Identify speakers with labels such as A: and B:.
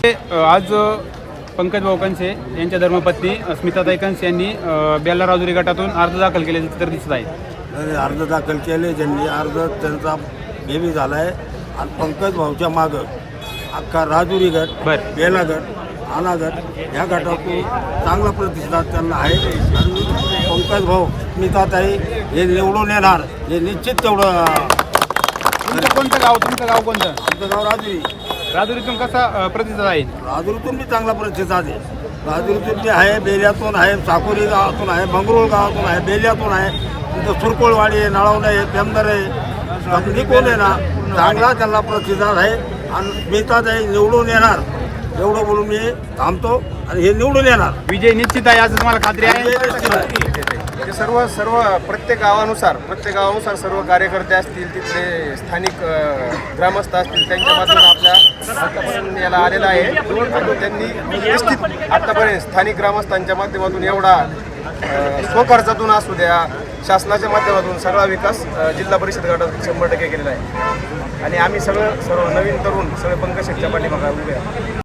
A: आज पंकज भाऊ कनसे यांच्या धर्मपत्नी स्मिताताई कनसे यांनी बेल्ला राजुरी गटातून अर्ज दाखल केल्याचे चित्र दिसत आहे.
B: अर्ज दाखल केले ज्यांनी अर्ज त्यांचा बेबी झाला आहे आणि पंकज भाऊच्या मागं अख्खा राजुरी गट बेला गट आला गट ह्या गटातून चांगला प्रतिसाद त्यांना आहे आणि पंकज भाऊ स्मिताताई हे निवडून येणार हे निश्चित तेवढं.
A: कोणतं गाव तुमचं गाव कोणतं?
B: आमचं गाव राजुरी.
A: राजुरीतून कसा प्रतिसाद आहे?
B: राजुरीतून बी चांगला प्रतिसाद आहे. राजुरीतून बी आहे, बेल्यातून आहे, साकोरी गावातून आहे, मंगरूळ गावातून आहे, बेल्यातून आहे, तिथं सुरकोळवाडी आहे, नळवणे आहे, पेमदर आहे, अगदी कोण आहे ना चांगला त्यांना प्रतिसाद आहे आणि स्मिताताई निवडून येणार एवढं बोलून मी थांबतो आणि हे निवडून येणार.
A: विजय निश्चित आहे असं तुम्हाला खात्री आहे?
C: ते सर्व प्रत्येक गावानुसार सर्व कार्यकर्ते असतील, तिथले स्थानिक ग्रामस्थ असतील, त्यांच्या माध्यमातून आपल्या आतापर्यंत याला आलेला आहे आणि त्यांनी निश्चित आतापर्यंत स्थानिक ग्रामस्थांच्या माध्यमातून एवढा स्वखर्चातून असू द्या, शासनाच्या माध्यमातून सगळा विकास जिल्हा परिषद गटातून 100% केलेला आहे आणि आम्ही सर्व नवीन तरुण सगळे पंकज शेटच्या पाठीमागे उभे आहोत.